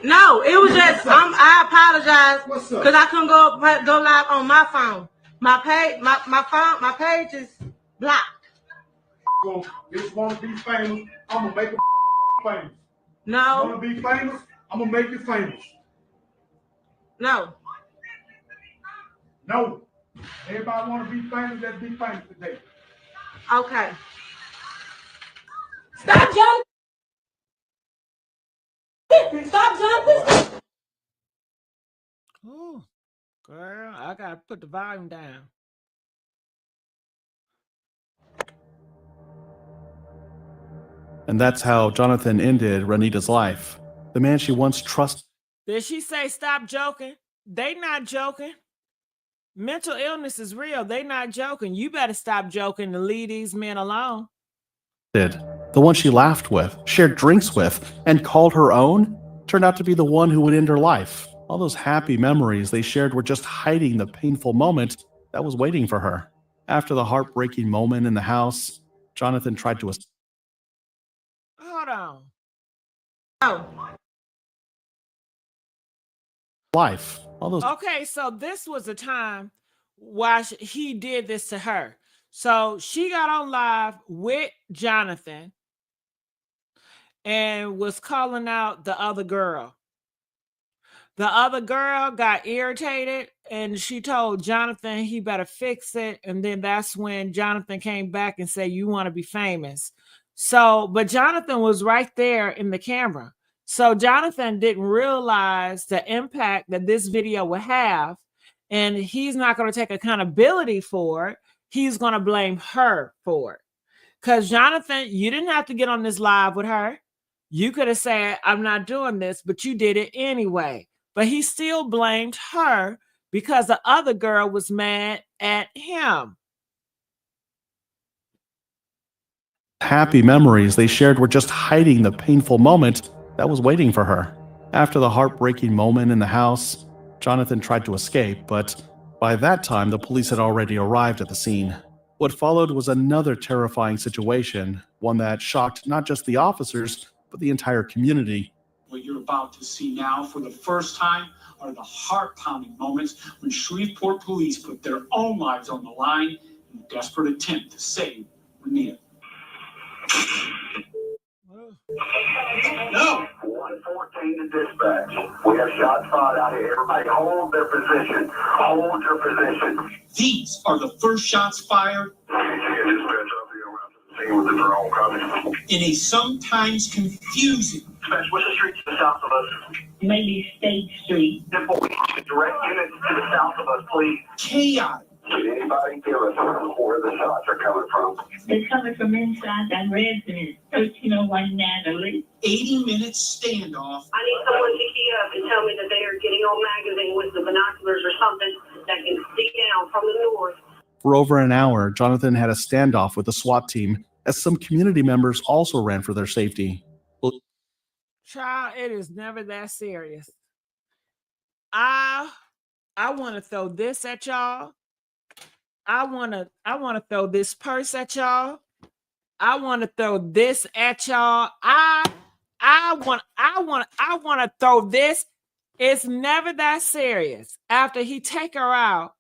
No, it was just, I apologize. What's up? Because I couldn't go live on my phone. My page is blocked. Just want to be famous. I'm going to make it famous. No. Want to be famous? I'm going to make you famous. No. No. Everybody want to be famous, let's be famous today. Okay. Stop jumping. Stop jumping. Oh, girl, I got to put the volume down. And that's how Jonathan ended Renita's life. The man she once trusted. Did she say stop joking? They not joking. Mental illness is real. They not joking. You better stop joking and leave these men alone. The one she laughed with, shared drinks with, and called her own, turned out to be the one who would end her life. All those happy memories they shared were just hiding the painful moment that was waiting for her. After the heartbreaking moment in the house, Jonathan tried to... Hold on. Oh. Life. All those... Okay, so this was a time why he did this to her. So she got on live with Jonathan and was calling out the other girl. The other girl got irritated and she told Jonathan he better fix it. And then that's when Jonathan came back and said, you want to be famous. So, but Jonathan was right there in the camera. So Jonathan didn't realize the impact that this video would have. And he's not going to take accountability for it. He's going to blame her for it. Because Jonathan, you didn't have to get on this live with her. You could have said, I'm not doing this, but you did it anyway. But he still blamed her because the other girl was mad at him. Happy memories they shared were just hiding the painful moment that was waiting for her. After the heartbreaking moment in the house, Jonathan tried to escape, but by that time, the police had already arrived at the scene. What followed was another terrifying situation, one that shocked not just the officers, but the entire community. What you're about to see now for the first time are the heart-pounding moments when Shreveport police put their own lives on the line in a desperate attempt to save Renita. No. 114 to dispatch. We have shots fired out here. Everybody hold their position. Hold your position. These are the first shots fired in a sometimes confusing. What's the street to the south of us? Maybe State Street. Direct units to the south of us, please. Chaotic. Can anybody give us where the shots are coming from? They're coming from inside that residence, 1301 Natalie. 80-minute standoff. I need someone to key up and tell me that they are getting on magazine with the binoculars or something that can see down from the north. For over an hour, Jonathan had a standoff with the SWAT team as some community members also ran for their safety. Child, it is never that serious. I want to throw this at y'all. I want to throw this purse at y'all. I want to throw this at y'all. I want to throw this. It's never that serious. After he take her out,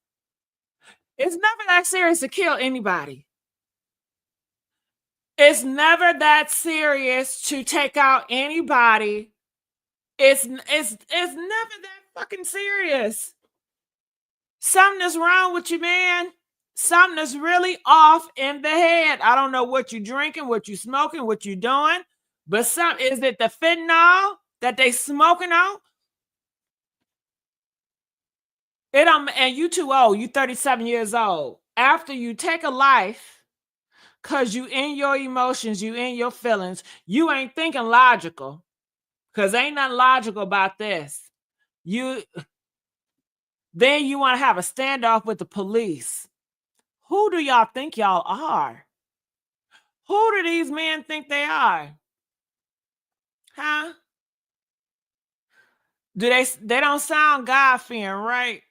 it's never that serious to kill anybody. It's never that serious to take out anybody. It's never that fucking serious. Something is wrong with you, man. Something is really off in the head. I don't know what you're drinking, what you're smoking, what you're doing, but is it the fentanyl that they smoking on? And you too old. You 37 years old. After you take a life, because you in your emotions, you in your feelings, you ain't thinking logical, because ain't nothing logical about this. Then you want to have a standoff with the police. Who do y'all think y'all are? Who do these men think they are? Huh? They don't sound God-fearing, right?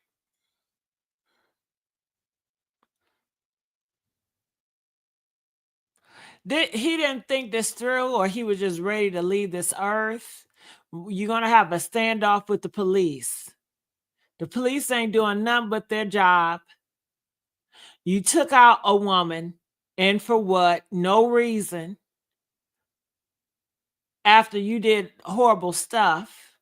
He didn't think this through, or he was just ready to leave this earth. You're going to have a standoff with the police. The police ain't doing nothing but their job. You took out a woman, and for what? No reason. After you did horrible stuff.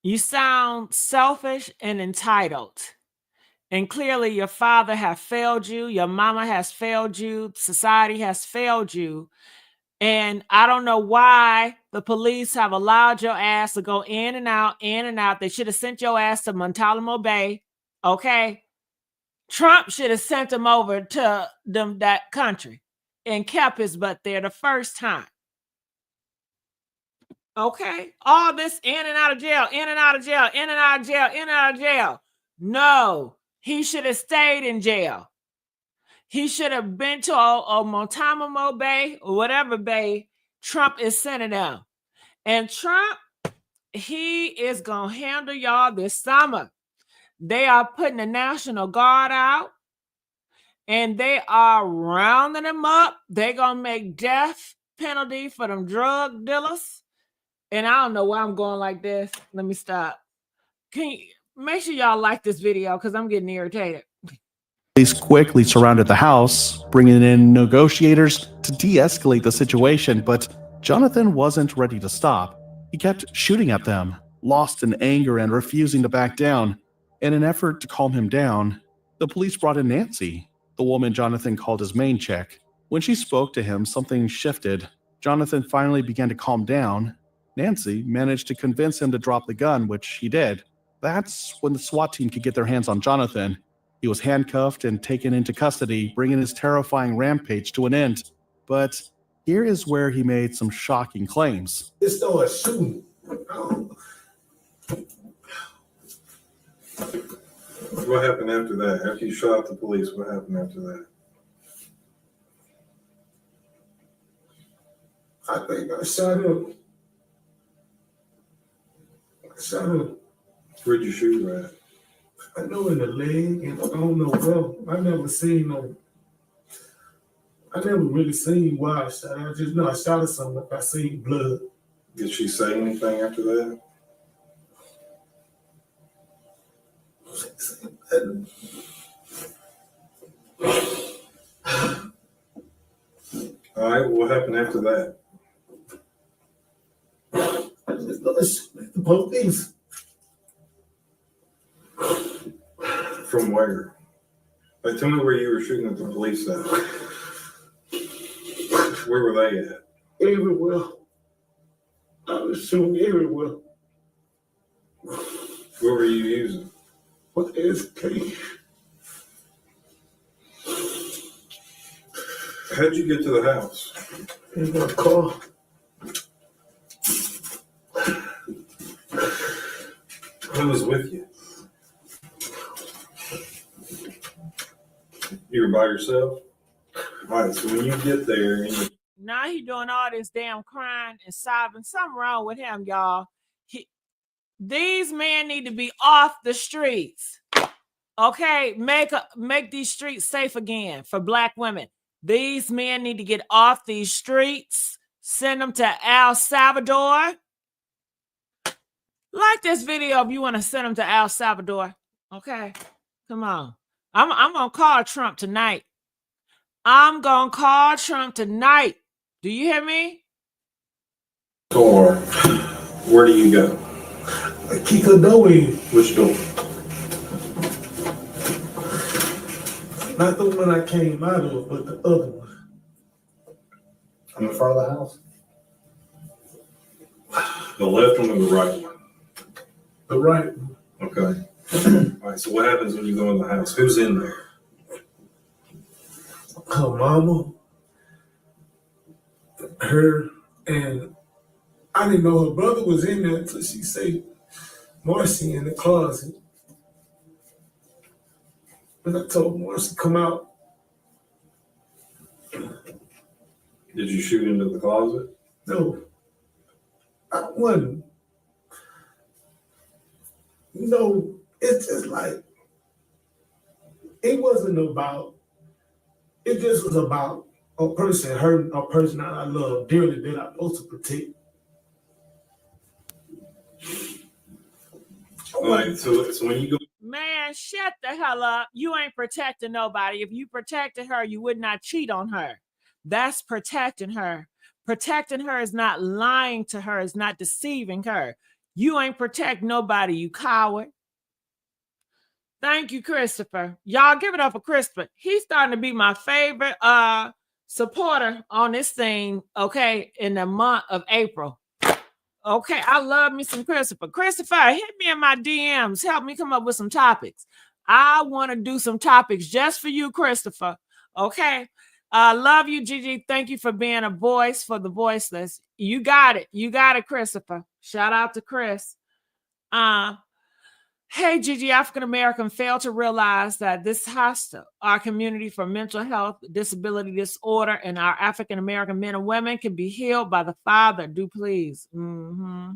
You sound selfish and entitled. And clearly your father has failed you. Your mama has failed you. Society has failed you. And I don't know why the police have allowed your ass to go in and out, in and out. They should have sent your ass to Montalamo Bay. Okay. Trump should have sent him over to that country and kept his butt there the first time. Okay. All this in and out of jail, in and out of jail, in and out of jail, in and out of jail. No. He should have stayed in jail. He should have been to a Montalamo Bay or whatever bay Trump is sending him. And Trump, he is going to handle y'all this summer. They are putting the National Guard out, and they are rounding them up. They're going to make death penalty for them drug dealers. And I don't know why I'm going like this. Let me stop. Can you make sure y'all like this video, because I'm getting irritated. Police quickly surrounded the house, bringing in negotiators to de-escalate the situation, but Jonathan wasn't ready to stop. He kept shooting at them, lost in anger and refusing to back down. In an effort to calm him down, the police brought in Nancy, the woman Jonathan called his main chick. When she spoke to him, something shifted. Jonathan finally began to calm down. Nancy managed to convince him to drop the gun, which he did. That's when the SWAT team could get their hands on Jonathan. He was handcuffed and taken into custody, bringing his terrifying rampage to an end. But here is where he made some shocking claims. It started shooting. What happened after that? After you shot the police, what happened after that? I think I shot him. Where'd you shoot her at? I know in the leg, and I don't know where. I never really seen why I shot. I just know I shot at something. I seen blood. Did she say anything after that? All right, what happened after that? I just started shooting at the police. From where? Like, tell me where you were shooting at the police at. Where were they at? Everywhere. I was shooting everywhere. What were you using? What SK? How'd you get to the house? In my car. Who was with you? You were by yourself? All right, so when you get there and you... Now he doing all this damn crying and sobbing. Something wrong with him, y'all. These men need to be off the streets. Okay, make these streets safe again for Black women. These men need to get off these streets. Send them to El Salvador. Like this video if you want to send them to El Salvador. Okay, come on. I'm gonna call Trump tonight. I'm gonna call Trump tonight. Do you hear me? Or where do you go? I kick a door in. Which door? Not the one I came out of, but the other one. On the front of the house? The left one or the right one? The right one. Okay. All right, so what happens when you go in the house? Who's in there? Her mama, her, and I didn't know her brother was in there until she said, Marcy in the closet. And I told Marcy, come out. Did you shoot into the closet? No, I wasn't. You know, it's just like, it wasn't about, it just was about a person hurting a person that I love dearly that I'm supposed to protect. All right, so when you go... Man, shut the hell up. You ain't protecting nobody. If you protected her, you would not cheat on her. That's protecting her. Protecting her is not lying to her, is not deceiving her. You ain't protect nobody, you coward. Thank you, Christopher. Y'all give it up for Christopher. He's starting to be my favorite supporter on this thing, okay, in the month of April. Okay, I love me some Christopher. Christopher, hit me in my DMs. Help me come up with some topics. I want to do some topics just for you, Christopher. Okay. Love you, Gigi. Thank you for being a voice for the voiceless. You got it. You got it, Christopher. Shout out to Chris. Hey, Gigi, African American fail to realize that this hostile, our community for mental health, disability disorder, and our African American men and women can be healed by the Father. Do please. Mm-hmm.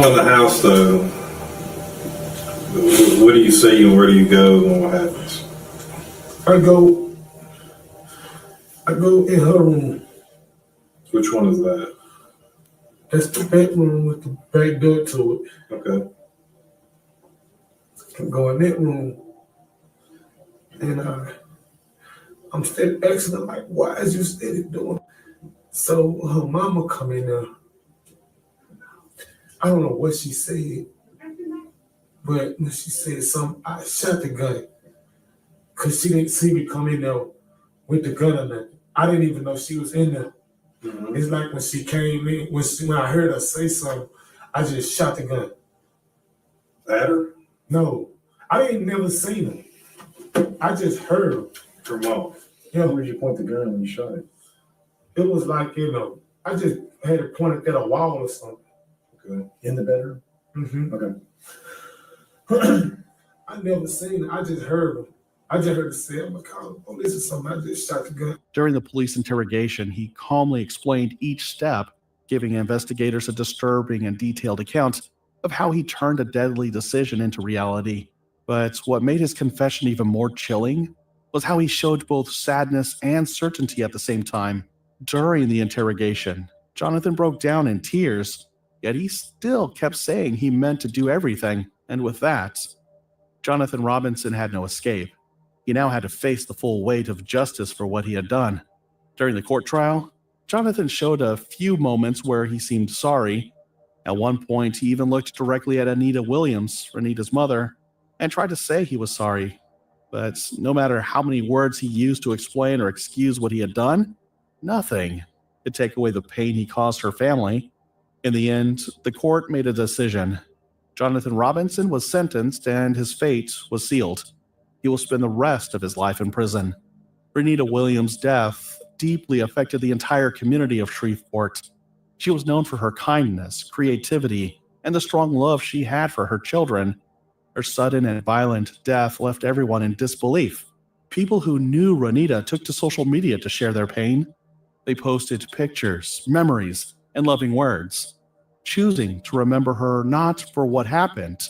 In the house, though, what do you see and where do you go and what happens? I go in her room. Which one is that? That's the bedroom with the back door to it. Okay. I go in that room, and I'm still asking her, like, why is you steady doing? So her mama come in there. I don't know what she said, but when she said something, I shot the gun because she didn't see me come in there with the gun or nothing. I didn't even know she was in there. Mm-hmm. It's like when she came in, when I heard her say something, I just shot the gun. At her? No, I ain't never seen her. I just heard her. Her mom. Yeah. Where did you point the gun when you shot it? It was like, I just had it pointed at a wall or something. Okay. In the bedroom? Mm-hmm. Okay. I never seen her. I just heard her. I just heard her say, I'm gonna call the police or something. I just shot the gun. During the police interrogation, he calmly explained each step, giving investigators a disturbing and detailed account of how he turned a deadly decision into reality. But what made his confession even more chilling was how he showed both sadness and certainty at the same time. During the interrogation, Jonathan broke down in tears, yet he still kept saying he meant to do everything, and with that, Jonathan Robinson had no escape. He now had to face the full weight of justice for what he had done. During the court trial, Jonathan showed a few moments where he seemed sorry. At one point, he even looked directly at Anita Williams, Renita's mother, and tried to say he was sorry. But no matter how many words he used to explain or excuse what he had done, nothing could take away the pain he caused her family. In the end, the court made a decision. Jonathan Robinson was sentenced and his fate was sealed. He will spend the rest of his life in prison. Renita Williams' death deeply affected the entire community of Shreveport. She was known for her kindness, creativity, and the strong love she had for her children. Her sudden and violent death left everyone in disbelief. People who knew Renita took to social media to share their pain. They posted pictures, memories, and loving words, choosing to remember her not for what happened,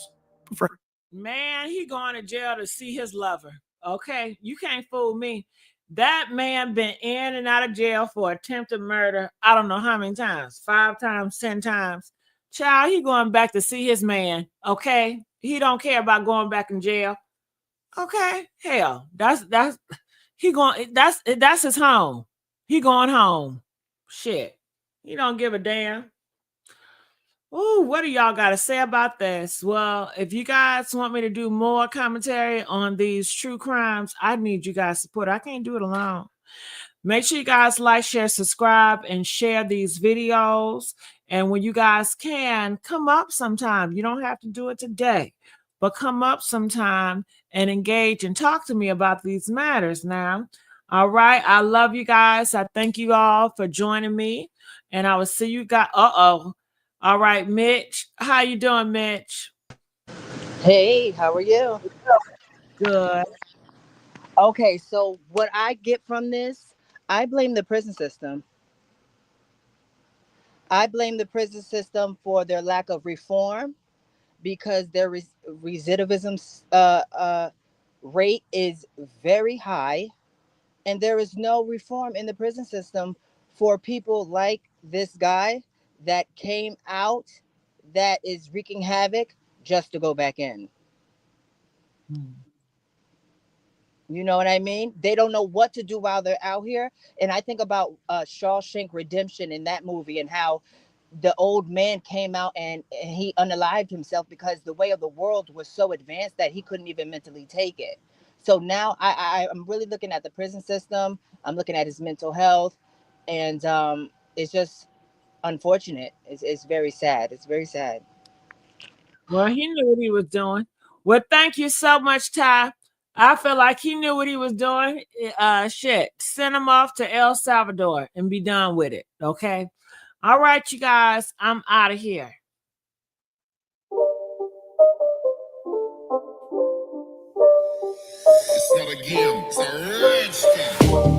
but for... Man, he going to jail to see his lover. Okay, you can't fool me. That man been in and out of jail for attempted murder. I don't know how many times, 5 times, 10 times. Child, he going back to see his man. Okay, he don't care about going back in jail. Okay, hell, that's his home. He going home. Shit, he don't give a damn. Oh, what do y'all got to say about this? Well, if you guys want me to do more commentary on these true crimes, I need you guys' support. I can't do it alone. Make sure you guys like, share, subscribe, and share these videos. And when you guys can, come up sometime. You don't have to do it today, but come up sometime and engage and talk to me about these matters now. All right. I love you guys. I thank you all for joining me. And I will see you guys. All right, Mitch. How you doing, Mitch? Hey, how are you? Good. Okay, so what I get from this, I blame the prison system. I blame the prison system for their lack of reform because their recidivism rate is very high, and there is no reform in the prison system for people like this guy that came out that is wreaking havoc just to go back in. You know what I mean? They don't know what to do while they're out here. And I think about Shawshank Redemption in that movie and how the old man came out and he unalived himself because the way of the world was so advanced that he couldn't even mentally take it. So now I'm really looking at the prison system. I'm looking at his mental health. And it's just unfortunate. It's very sad. It's very sad. Well, he knew what he was doing. Well, thank you so much, Ty. I feel like he knew what he was doing. Shit, send him off to El Salvador and be done with it. Okay. All right, you guys, I'm out of here. It's not a game, it's a rich thing.